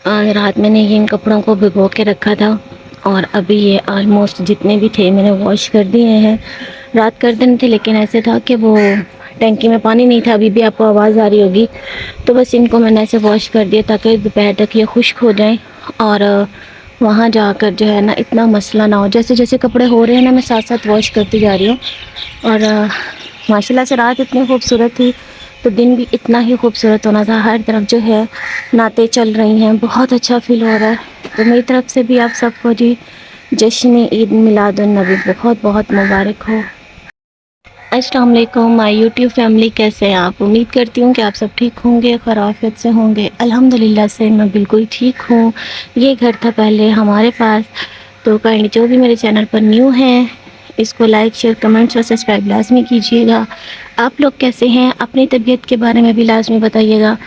रात मैंने इन कपड़ों को भिगो के रखा था और अभी ये ऑलमोस्ट जितने भी थे मैंने वॉश कर दिए हैं। रात कर देने थे लेकिन ऐसे था कि वो टंकी में पानी नहीं था। अभी भी आपको आवाज़ आ रही होगी। तो बस इनको मैंने ऐसे वॉश कर दिया ताकि दोपहर तक ये खुश्क हो जाएं और वहाँ जाकर जो है ना इतना मसला ना हो। जैसे जैसे कपड़े हो रहे हैं ना मैं साथ साथ वॉश करती जा रही हूँ। और माशाल्लाह से रात इतनी खूबसूरत थी तो दिन भी इतना ही खूबसूरत होना था। हर तरफ जो है नातें चल रही हैं, बहुत अच्छा फील हो रहा है। तो मेरी तरफ से भी आप सबको जी जश्न ईद मिलादुन नबी बहुत बहुत मुबारक हो। अस्सलाम वालेकुम माय यूट्यूब फैमिली, कैसे हैं आप? उम्मीद करती हूँ कि आप सब ठीक होंगे, खैरियत से होंगे। अल्हम्दुलिल्लाह से मैं बिल्कुल ठीक हूँ। ये घर था पहले हमारे पास। तो काइंडली जो भी मेरे चैनल पर न्यू हैं इसको लाइक शेयर कमेंट्स और सब्सक्राइब लाजमी कीजिएगा। आप लोग कैसे हैं? अपनी तबीयत के बारे में भी लाजमी बताइएगा।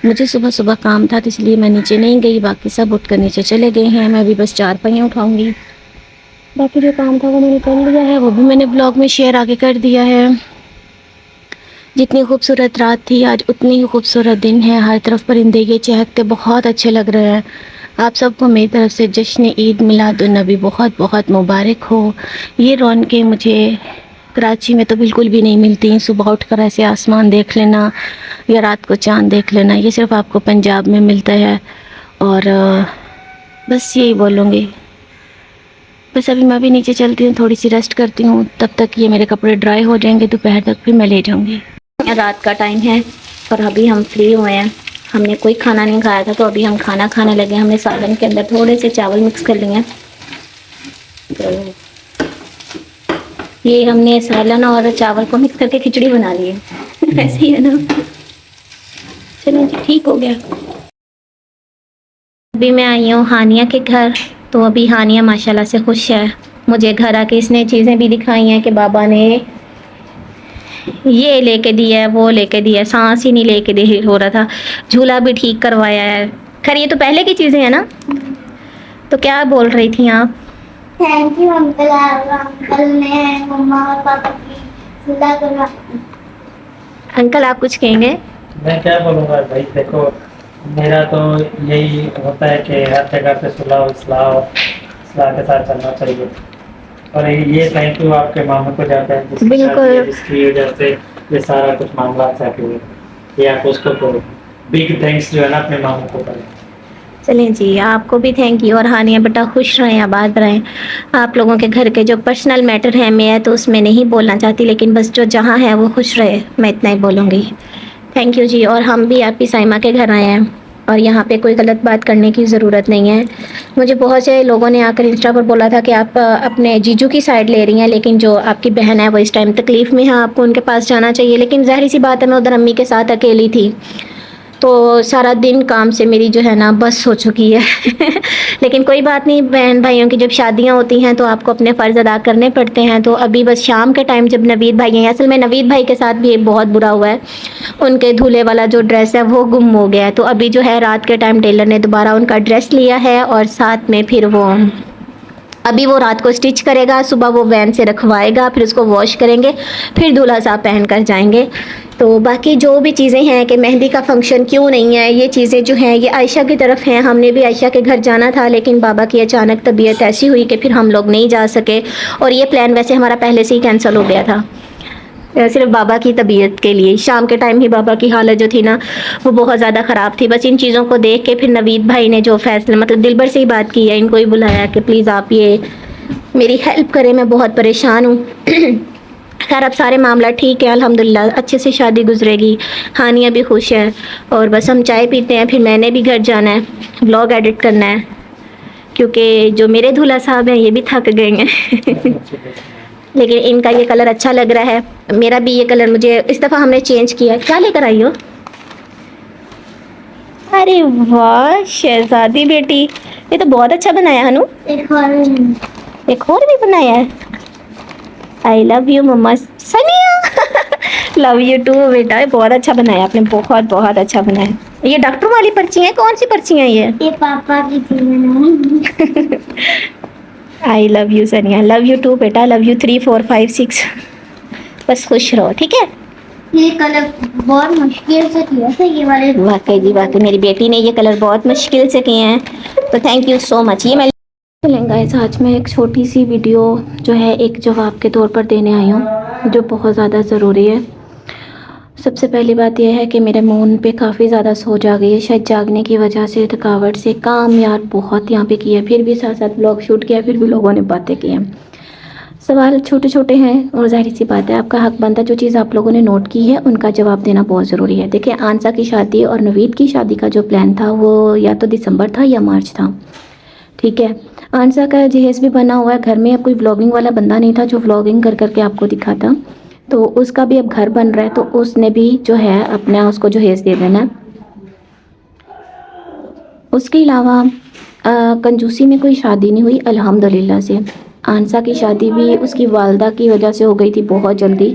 मुझे सुबह सुबह काम था तो इसलिए मैं नीचे नहीं गई, बाकी सब उठ कर नीचे चले गए हैं। मैं भी बस चार पहियाँ उठाऊँगी। बाकी जो काम था वो मैंने कर लिया है, वो भी मैंने ब्लॉग में शेयर आगे कर दिया है। जितनी खूबसूरत रात थी आज उतनी ही खूबसूरत दिन है। हर तरफ परिंदे ये चहकते बहुत अच्छे लग रहे हैं। आप सबको मेरी तरफ से जश्न ईद मिलादुन नबी बहुत बहुत मुबारक हो। ये रौनकें मुझे कराची में तो बिल्कुल भी नहीं मिलती। सुबह उठकर ऐसे आसमान देख लेना या रात को चाँद देख लेना, ये सिर्फ आपको पंजाब में मिलता है। और बस यही बोलूँगी। बस अभी मैं भी नीचे चलती हूँ, थोड़ी सी रेस्ट करती हूँ। तब तक ये मेरे कपड़े ड्राई हो जाएंगे, दोपहर तक फिर मैं ले जाऊँगी। रात का टाइम है और अभी हम फ्री हुए हैं। हमने कोई खाना नहीं खाया था तो अभी हम खाना खाने लगे। हमने सालन के अंदर थोड़े से चावल मिक्स कर लिए हैं। तो ये हमने सालन और चावल को मिक्स करके खिचड़ी बना ली है। ऐसे ही है ना। चलिए जी, ठीक हो गया। अभी मैं आई हूँ हानिया के घर। तो अभी हानिया माशाल्लाह से खुश है। मुझे घर आके इसने चीज़ें भी दिखाई हैं कि बाबा ने ये लेके दिया है, वो लेके दिया है। सांस ही नहीं लेके दे हो रहा था। झूला भी ठीक करवाया है। खैर ये तो पहले की चीज़ें हैं ना। तो क्या बोल रही थी आप? Thank you uncle. अंकल ने मम्मा और पापा की सुलह करवा। अंकल आप कुछ कहेंगे? मैं क्या बोलूँगा भाई, देखो मेरा तो यही होता है कि हर जगह पे सुलह इस्लाह के साथ चलना चाहिए। और ये थैंक यू आपके मामू को जाता है जिसकी वजह से ये सारा कुछ मामला सेट हुए। ये आप उसको बिग थैंक्स जो है ना अपने मामू को करें। चलिए जी, आपको भी थैंक यू। और हानिया बेटा खुश रहें, आबाद रहें। आप लोगों के घर के जो पर्सनल मैटर हैं मैं तो उसमें नहीं बोलना चाहती, लेकिन बस जो जहाँ है वो खुश रहे, मैं इतना ही बोलूँगी। थैंक यू जी। और हम भी आपकी साइमा के घर आए हैं और यहाँ पे कोई गलत बात करने की ज़रूरत नहीं है। मुझे बहुत से लोगों ने आकर इंस्टा पर बोला था कि आप अपने जीजू की साइड ले रही हैं, लेकिन जो आपकी बहन है वो इस टाइम तकलीफ़ में है, आपको उनके पास जाना चाहिए। लेकिन ज़ाहिर सी बात है मैं उधर अम्मी के साथ अकेली थी तो सारा दिन काम से मेरी जो है ना बस हो चुकी है। लेकिन कोई बात नहीं, बहन भाइयों की जब शादियां होती हैं तो आपको अपने फ़र्ज़ अदा करने पड़ते हैं। तो अभी बस शाम के टाइम जब नवीद भाई हैं, असल में नवीद भाई के साथ भी एक बहुत बुरा हुआ है। उनके दूल्हे वाला जो ड्रेस है वो गुम हो गया है। तो अभी जो है रात के टाइम टेलर ने दोबारा उनका ड्रेस लिया है और साथ में फिर अभी वो रात को स्टिच करेगा, सुबह वो वैन से रखवाएगा, फिर उसको वॉश करेंगे, फिर दूल्हा साहब पहन कर जाएंगे। तो बाकी जो भी चीज़ें हैं कि मेहंदी का फंक्शन क्यों नहीं है, ये चीज़ें जो हैं ये आयशा की तरफ हैं। हमने भी आयशा के घर जाना था लेकिन बाबा की अचानक तबीयत ऐसी हुई कि फिर हम लोग नहीं जा सके। और ये प्लान वैसे हमारा पहले से ही कैंसिल हो गया था, सिर्फ बाबा की तबीयत के लिए। शाम के टाइम ही बाबा की हालत जो थी ना वो बहुत ज़्यादा ख़राब थी। बस इन चीज़ों को देख के फिर नवीद भाई ने जो फैसला, मतलब दिलबर से ही बात की है, इनको ही बुलाया कि प्लीज़ आप ये मेरी हेल्प करें, मैं बहुत परेशान हूँ। खैर अब सारे मामला ठीक है अल्हम्दुलिल्लाह, अच्छे से शादी गुजरेगी। हानिया भी खुश है। और बस हम चाय पीते हैं, फिर मैंने भी घर जाना है, व्लॉग एडिट करना है, क्योंकि जो मेरे दूल्हा साहब हैं ये भी थक गए हैं। लेकिन इनका ये कलर अच्छा लग रहा है। मेरा भी ये कलर मुझे इस दफ़ा हमने चेंज किया। क्या लेकर आई हो? अरे वाह शहजादी बेटी, ये तो बहुत अच्छा बनाया हनु। एक और भी बनाया है। आई लव यू मम्मा सनिया। लव यू टू बेटा, ये बहुत अच्छा बनाया आपने, बहुत बहुत अच्छा बनाया। ये डॉक्टर वाली पर्ची है, कौन सी पर्ची है ये पापा की थी। आई लव यू सनिया, लव यू टू बेटा, लव यू 3 4 5 6। बस खुश रहो, ठीक है। ये कलर बहुत मुश्किल से किया था ये वाले। वाकई जी वाकई मेरी बेटी ने ये कलर बहुत मुश्किल से किए हैं, तो थैंक यू सो मच। ये मैं गाइस आज मैं एक छोटी सी वीडियो जो है एक जवाब के तौर पर देने आई हूँ जो बहुत ज़्यादा ज़रूरी है। सबसे पहली बात यह है कि मेरे मूड पे काफ़ी ज़्यादा सोच आ गई है, शायद जागने की वजह से, थकावट से, काम यार बहुत यहाँ पे किया, फिर भी साथ साथ ब्लॉग शूट किया, फिर भी लोगों ने बातें की हैं। सवाल छोटे छोटे हैं और जाहिर सी बात है आपका हक बनता है जो चीज़ आप लोगों ने नोट की है उनका जवाब देना बहुत ज़रूरी है। देखिए आंसा की शादी और नवीद की शादी का जो प्लान था वो या तो दिसंबर था या मार्च था, ठीक है। आंसा का जहेज़ भी बना हुआ है, घर में अब कोई व्लॉगिंग वाला बंदा नहीं था जो व्लॉगिंग कर करके आपको दिखाता, तो उसका भी अब घर बन रहा है, तो उसने भी जो है अपना उसको जहेज़ दे देना। उसके अलावा कंजूसी में कोई शादी नहीं हुई अल्हम्दुलिल्लाह से। आंसा की शादी भी उसकी वालदा की वजह से हो गई थी बहुत जल्दी,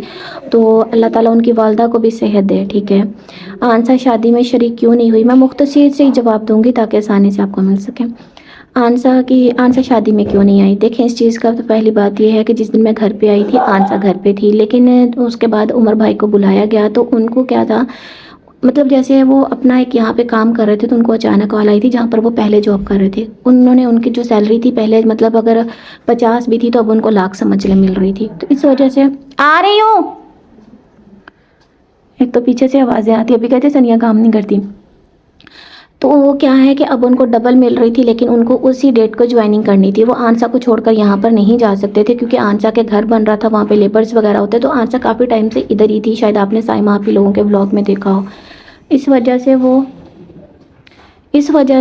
तो अल्लाह ताला उनकी वालदा को भी सेहत दे, ठीक है। आंसा शादी में शरीक क्यों नहीं हुई, मैं मुख्तसर से ही जवाब दूंगी ताकि आसानी से आपको मिल सके। आंसा शादी में क्यों नहीं आई, देखें इस चीज़ का तो पहली बात यह है कि जिस दिन मैं घर पे आई थी आंसा घर पे थी, लेकिन उसके बाद उमर भाई को बुलाया गया तो उनको क्या था, मतलब जैसे वो अपना एक यहाँ पे काम कर रहे थे तो उनको अचानक कॉल आई थी जहाँ पर वो पहले जॉब कर रहे थे। उन्होंने उनकी जो सैलरी थी पहले मतलब अगर 50 भी थी तो अब उनको लाख समझ ले मिल रही थी, तो इस वजह से आ रही हूँ। एक तो पीछे से आवाज़ें आती, अभी कहते सनिया काम नहीं करती, तो वो क्या है कि अब उनको डबल मिल रही थी लेकिन उनको उसी डेट को ज्वाइनिंग करनी थी। वो आंसा को छोड़कर यहाँ पर नहीं जा सकते थे क्योंकि आंसा के घर बन रहा था, वहाँ पे लेबर्स वगैरह होते, तो आंसा काफ़ी टाइम से इधर ही थी, शायद आपने साइमा आप ही लोगों के ब्लॉग में देखा हो। इस वजह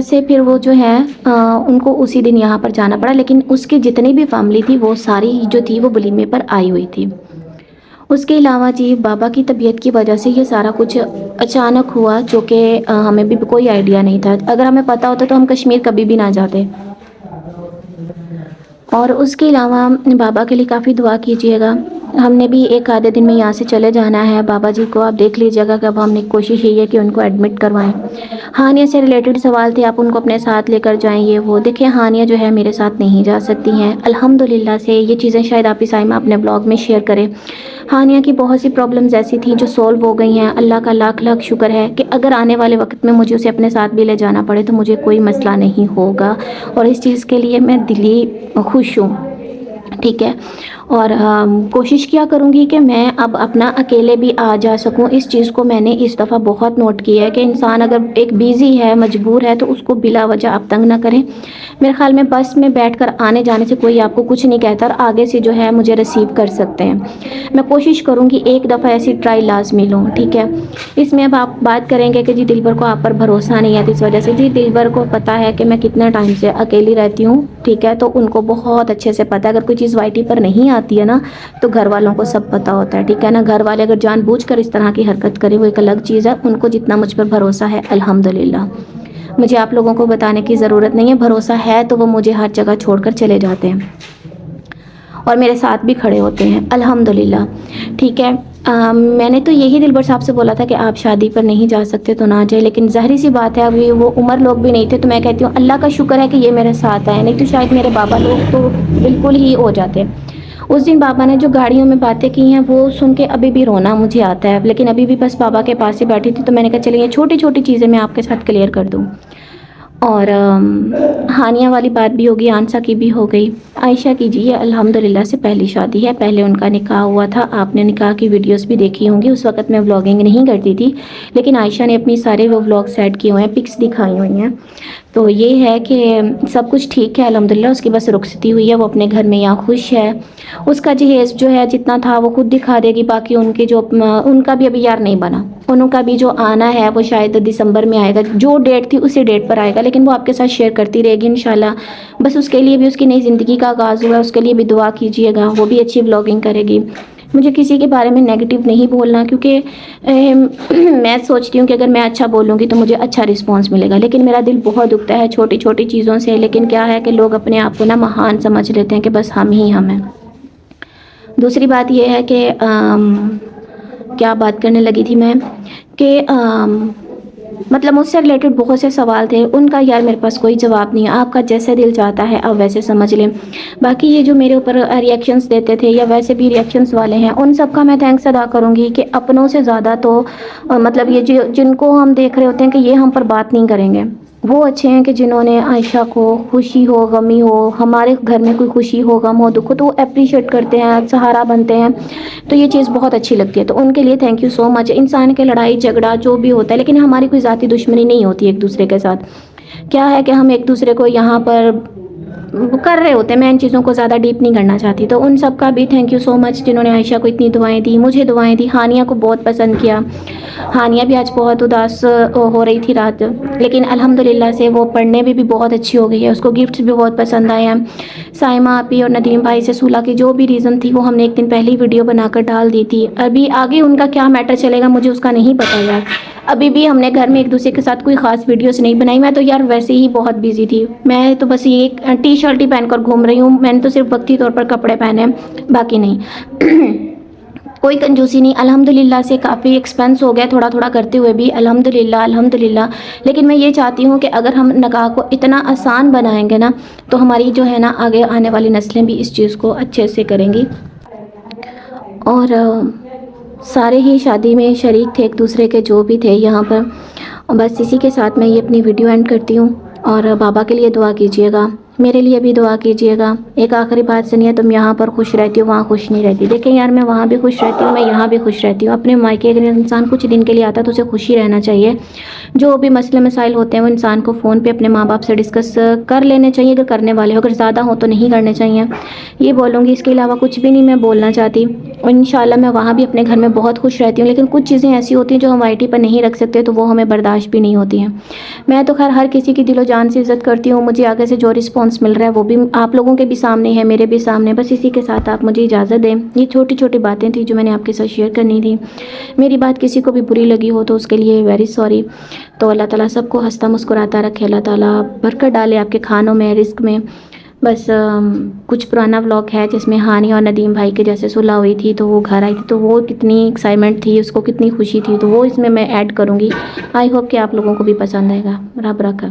से फिर वो जो है उनको उसी दिन यहाँ पर जाना पड़ा, लेकिन उसकी जितनी भी फैमिली थी वो सारी जो थी वो वलीमे पर आई हुई थी। उसके अलावा जी बाबा की तबीयत की वजह से ये सारा कुछ अचानक हुआ जो कि हमें भी कोई आइडिया नहीं था, अगर हमें पता होता तो हम कश्मीर कभी भी ना जाते। और उसके अलावा बाबा के लिए काफ़ी दुआ कीजिएगा, हमने भी एक आधे दिन में यहाँ से चले जाना है। बाबा जी को आप देख लीजिएगा कि अब हमने कोशिश यही है कि उनको एडमिट करवाएं। हानिया से रिलेटेड सवाल थे, आप उनको अपने साथ लेकर जाएंगे, वो देखिए हानिया जो है मेरे साथ नहीं जा सकती हैं अल्हम्दुलिल्लाह से। ये चीज़ें शायद आप साइमा अपने ब्लॉग में शेयर करें। हानिया की बहुत सी प्रॉब्लम्स ऐसी थी जो सॉल्व हो गई हैं, अल्लाह का लाख लाख शुक्र है कि अगर आने वाले वक्त में मुझे उसे अपने साथ भी ले जाना पड़े तो मुझे कोई मसला नहीं होगा, और इस चीज़ के लिए मैं दिली खुश हूँ, ठीक है। और कोशिश किया करूँगी कि मैं अब अपना अकेले भी आ जा सकूँ। इस चीज़ को मैंने इस दफ़ा बहुत नोट किया है कि इंसान अगर एक बिज़ी है, मजबूर है, तो उसको बिला वजह आप तंग ना करें। मेरे ख्याल में बस में बैठकर आने जाने से कोई आपको कुछ नहीं कहता और आगे से जो है मुझे रिसीव कर सकते हैं। मैं कोशिश करूँगी एक दफ़ा ऐसी ट्राई लाजमी लूँ, ठीक है। इसमें अब आप बात करेंगे कि जी दिलबर को आप पर भरोसा नहीं है, तो इस वजह से जी दिलबर को पता है कि मैं कितने टाइम से अकेली रहती हूँ, ठीक है, तो उनको बहुत अच्छे से पता है। अगर कोई चीज़ वाईटी पर नहीं आती है ना तो घर वालों को सब पता होता है, ठीक है ना। घर वाले अगर जानबूझकर इस तरह की हरकत करें वो एक अलग चीज़ है, उनको जितना मुझ पर भरोसा है अल्हम्दुलिल्लाह, मुझे आप लोगों को बताने की ज़रूरत नहीं है, भरोसा है तो वो मुझे हर जगह छोड़कर चले जाते हैं और मेरे साथ भी खड़े होते हैं अल्हम्दुलिल्लाह, ठीक है। मैंने तो यही दिलबर साहब से बोला था कि आप शादी पर नहीं जा सकते तो ना जाए, लेकिन ज़ाहिर सी बात है अभी वो उमर लोग भी नहीं थे, तो मैं कहती हूँ अल्लाह का शुक्र है कि ये मेरे साथ आए, नहीं तो शायद मेरे बाबा लोग तो बिल्कुल ही हो जाते। उस दिन बाबा ने जो गाड़ियों में बातें की हैं वो सुन के अभी भी रोना मुझे आता है, लेकिन अभी भी बस बाबा के पास ही बैठी थी तो मैंने कहा चलिए ये छोटी छोटी चीज़ें मैं आपके साथ क्लियर कर दूँ। और हानिया वाली बात भी होगी, आंसा की भी हो गई। आयशा की जी ये अल्हम्दुलिल्लाह से पहली शादी है, पहले उनका निकाह हुआ था, आपने निकाह की वीडियोस भी देखी होंगी। उस वक्त मैं व्लॉगिंग नहीं करती थी, लेकिन आयशा ने अपनी सारे वो व्लॉग सेट किए हुए हैं, पिक्स दिखाई हुई हैं, तो ये है कि सब कुछ ठीक है अल्हम्दुलिल्लाह। उसकी बस रुखसती हुई है, वो अपने घर में यहाँ खुश है। उसका जहेज़ जो है जितना था वो खुद दिखा देगी, बाकी उनके जो उनका भी अभी यार नहीं बना, उनका भी जो आना है वो शायद दिसंबर में आएगा, जो डेट थी उसी डेट पर आएगा, लेकिन वो आपके साथ शेयर करती रहेगी इंशाल्लाह। बस उसके लिए भी उसकी नई ज़िंदगी का आगाज़ हुआ है, उसके लिए भी दुआ कीजिएगा, वो भी अच्छी व्लॉगिंग करेगी। मुझे किसी के बारे में नेगेटिव नहीं बोलना, क्योंकि मैं सोचती हूँ कि अगर मैं अच्छा बोलूँगी तो मुझे अच्छा रिस्पांस मिलेगा, लेकिन मेरा दिल बहुत दुखता है छोटी छोटी चीज़ों से। लेकिन क्या है कि लोग अपने आप को ना महान समझ लेते हैं कि बस हम ही हम हैं। दूसरी बात यह है कि क्या बात करने लगी थी मैं कि मतलब मुझसे रिलेटेड बहुत से सवाल थे, उनका यार मेरे पास कोई जवाब नहीं है। आपका जैसे दिल चाहता है आप वैसे समझ लें। बाकी ये जो मेरे ऊपर रिएक्शंस देते थे या वैसे भी रिएक्शंस वाले हैं, उन सब का मैं थैंक्स अदा करूँगी कि अपनों से ज़्यादा तो मतलब ये जो जिनको हम देख रहे होते हैं कि ये हम पर बात नहीं करेंगे, वो अच्छे हैं कि जिन्होंने आयशा को खुशी हो गमी हो, हमारे घर में कोई खुशी हो गम हो दुख हो तो वो अप्रिशिएट करते हैं, सहारा बनते हैं। तो ये चीज़ बहुत अच्छी लगती है, तो उनके लिए थैंक यू सो मच। इंसान के लड़ाई झगड़ा जो भी होता है, लेकिन हमारी कोई ज़ाती दुश्मनी नहीं होती एक दूसरे के साथ। क्या है कि हम एक दूसरे को यहाँ पर कर रहे होते हैं, मैं इन चीज़ों को ज़्यादा डीप नहीं करना चाहती। तो उन सब का भी थैंक यू सो मच जिन्होंने आयशा को इतनी दुआएं दी, मुझे दुआएं दी। हानिया को बहुत पसंद किया, हानिया भी आज बहुत उदास हो रही थी रात, लेकिन अल्हम्दुलिल्लाह से वो पढ़ने में भी बहुत अच्छी हो गई है, उसको गिफ्ट्स भी बहुत पसंद आए हैं। साइमा आपी और नदीम भाई से सुलह की जो भी रीज़न थी वो हमने एक दिन पहले ही वीडियो बनाकर डाल दी थी। अभी आगे उनका क्या मैटर चलेगा मुझे उसका नहीं पता यार। अभी भी हमने घर में एक दूसरे के साथ कोई ख़ास वीडियोस नहीं बनाई। मैं तो यार वैसे ही बहुत बिजी थी, मैं तो बस ये एक टी शर्ट ही पहनकर घूम रही हूँ। मैंने तो सिर्फ वक्ती तौर पर कपड़े पहने हैं, बाकी नहीं। कोई कंजूसी नहीं, अल्हम्दुलिल्लाह से काफ़ी एक्सपेंस हो गया थोड़ा थोड़ा करते हुए भी, अल्हम्दुलिल्लाह अल्हम्दुलिल्लाह। लेकिन मैं ये चाहती हूँ कि अगर हम निकाह को इतना आसान बनाएंगे ना, तो हमारी जो है ना आगे आने वाली नस्लें भी इस चीज़ को अच्छे से करेंगी। और सारे ही शादी में शरीक थे एक दूसरे के जो भी थे यहाँ पर। और बस इसी के साथ मैं ये अपनी वीडियो एंड करती हूँ। और बाबा के लिए दुआ कीजिएगा, मेरे लिए भी दुआ कीजिएगा। एक आखिरी बात सुनिए, तुम यहाँ पर खुश रहती हो वहाँ खुश नहीं रहती। देखें यार, मैं वहाँ भी खुश रहती हूँ, मैं यहाँ भी खुश रहती हूँ। अपने मायके अगर इंसान कुछ दिन के लिए आता है तो उसे खुशी रहना चाहिए। जो भी मसले मसाइल होते हैं वो इंसान को फ़ोन पे अपने माँ बाप से डिस्कस कर लेने चाहिए, अगर करने वाले हो। अगर ज़्यादा हो तो नहीं करने चाहिए, ये बोलूँगी। इसके अलावा कुछ भी नहीं मैं बोलना चाहती। और इंशाल्लाह मैं वहाँ भी अपने घर में बहुत खुश रहती हूँ, लेकिन कुछ चीज़ें ऐसी होती हैं जो हम वाईटी पर नहीं रख सकते, तो वो हमें बर्दाश्त भी नहीं होती हैं। मैं तो खैर हर किसी की दिलो जान से इज़्ज़त करती हूँ। मुझे आगे से जो रिस्पॉन्स मिल रहा है वो भी आप लोगों के भी सामने है, मेरे भी सामने। बस इसी के साथ आप मुझे इजाज़त दें। ये छोटी छोटी बातें थी जो मैंने आपके साथ शेयर करनी थी। मेरी बात किसी को भी बुरी लगी हो तो उसके लिए वेरी सॉरी। तो अल्लाह ताला सबको हंसता मुस्कुराता रखे, अल्लाह ताला बरकत डाले आपके खानों में, रिस्क में। बस कुछ पुराना व्लॉग है जिसमें हानी और नदीम भाई के जैसे सुलह हुई थी, तो वो घर आई थी, तो वो कितनी एक्साइटमेंट थी, उसको कितनी खुशी थी, तो वो इसमें मैं ऐड करूँगी। आई होप कि आप लोगों को भी पसंद आएगा। रब रखा।